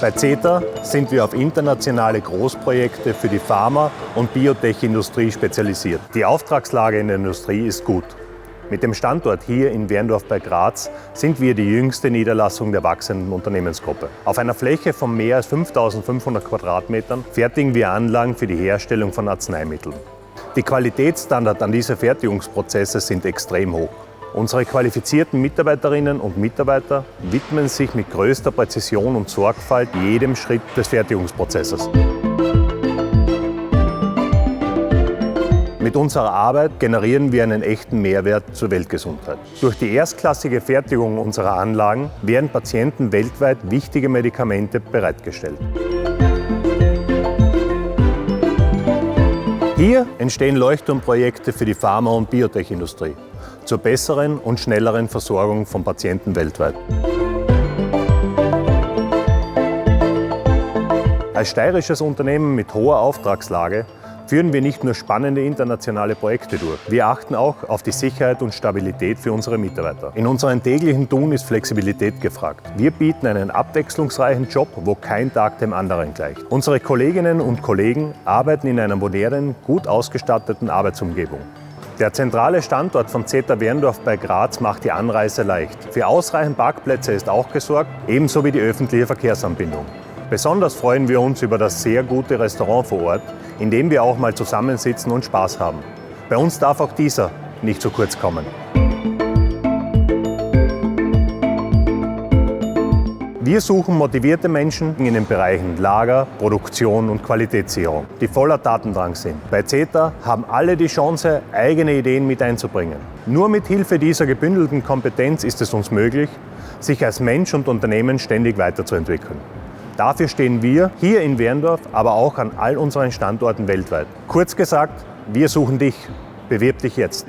Bei CETA sind wir auf internationale Großprojekte für die Pharma- und Biotech-Industrie spezialisiert. Die Auftragslage in der Industrie ist gut. Mit dem Standort hier in Werndorf bei Graz sind wir die jüngste Niederlassung der wachsenden Unternehmensgruppe. Auf einer Fläche von mehr als 5.500 Quadratmetern fertigen wir Anlagen für die Herstellung von Arzneimitteln. Die Qualitätsstandards an diese Fertigungsprozesse sind extrem hoch. Unsere qualifizierten Mitarbeiterinnen und Mitarbeiter widmen sich mit größter Präzision und Sorgfalt jedem Schritt des Fertigungsprozesses. Mit unserer Arbeit generieren wir einen echten Mehrwert zur Weltgesundheit. Durch die erstklassige Fertigung unserer Anlagen werden Patienten weltweit wichtige Medikamente bereitgestellt. Hier entstehen Leuchtturmprojekte für die Pharma- und Biotech-Industrie zur besseren und schnelleren Versorgung von Patienten weltweit. Als steirisches Unternehmen mit hoher Auftragslage führen wir nicht nur spannende internationale Projekte durch. Wir achten auch auf die Sicherheit und Stabilität für unsere Mitarbeiter. In unserem täglichen Tun ist Flexibilität gefragt. Wir bieten einen abwechslungsreichen Job, wo kein Tag dem anderen gleicht. Unsere Kolleginnen und Kollegen arbeiten in einer modernen, gut ausgestatteten Arbeitsumgebung. Der zentrale Standort von CETA Werndorf bei Graz macht die Anreise leicht. Für ausreichend Parkplätze ist auch gesorgt, ebenso wie die öffentliche Verkehrsanbindung. Besonders freuen wir uns über das sehr gute Restaurant vor Ort, in dem wir auch mal zusammensitzen und Spaß haben. Bei uns darf auch dieser nicht zu kurz kommen. Wir suchen motivierte Menschen in den Bereichen Lager, Produktion und Qualitätssicherung, die voller Tatendrang sind. Bei CETA haben alle die Chance, eigene Ideen mit einzubringen. Nur mit Hilfe dieser gebündelten Kompetenz ist es uns möglich, sich als Mensch und Unternehmen ständig weiterzuentwickeln. Dafür stehen wir hier in Werndorf, aber auch an all unseren Standorten weltweit. Kurz gesagt, wir suchen dich. Bewirb dich jetzt.